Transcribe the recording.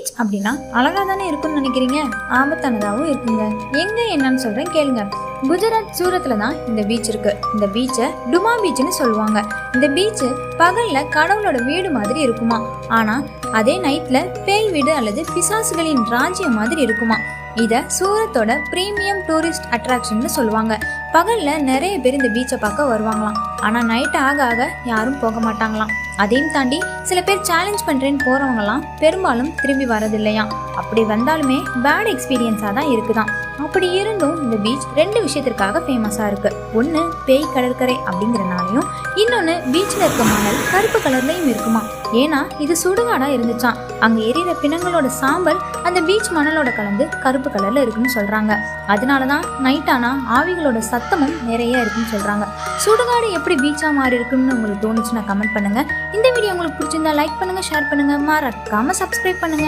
Beach அப்படின்னா அழகா தானே இருக்குன்னு நினைக்கிறீங்க? ஆபத்தானதாகவும் இருக்குங்க. எங்க என்னன்னு சொல்றேன் கேளுங்க. குஜராத் சூரத்ல தான் இந்த பீச் இருக்கு. இந்த பீச்சை டுமா பீச்னு சொல்லுவாங்க. இந்த பீச் பகல்ல கடவுளோட வீடு மாதிரி இருக்குமா, ஆனா அதே நைட்ல பேய் வீடு அல்லது பிசாசுகளின் ராஜ்யம் மாதிரி இருக்குமா. இத சூரத்தோட பிரீமியம் டூரிஸ்ட் அட்ராக்ஷன் சொல்லுவாங்க. பகல்ல நிறைய பேர் இந்த பீச்சை பார்க்க வருவாங்களாம், ஆனா நைட் ஆக ஆக யாரும் போக மாட்டாங்களாம். அதையும் தாண்டி சில பேர் சேலஞ்ச் பண்றேன்னு போறவங்கலாம் பெரும்பாலும் திரும்பி வரதில்லையா. அப்படி வந்தாலுமே பேட் எக்ஸ்பீரியன்ஸா தான் இருக்குதான். அப்படி இருந்தும் இந்த பீச் 2 விஷயத்திற்காக ஃபேமஸா இருக்கு. ஒன்று பேய் கடற்கரை அப்படிங்கிறனாலையும், இன்னொன்று பீச்சில் இருக்க மணல் கருப்பு கலர்லையும் இருக்குமா. ஏன்னா இது சுடுகாடா இருந்துச்சான். அங்க எரியிற பிணங்களோட சாம்பல் அந்த பீச் மணலோட கலந்து கருப்பு கலர்ல இருக்குன்னு சொல்றாங்க. அதனாலதான் நைட் ஆனா ஆவிகளோட சத்தமும் நிறைய இருக்குன்னு சொல்றாங்க. சுடுகாடு எப்படி பீச்சா மாறி இருக்குன்னு உங்களுக்கு தோணுச்சுன்னா கமெண்ட் பண்ணுங்க. இந்த வீடியோ உங்களுக்கு பிடிச்சிருந்தா லைக் பண்ணுங்க, ஷேர் பண்ணுங்க, மறக்காம சப்ஸ்கிரைப் பண்ணுங்க.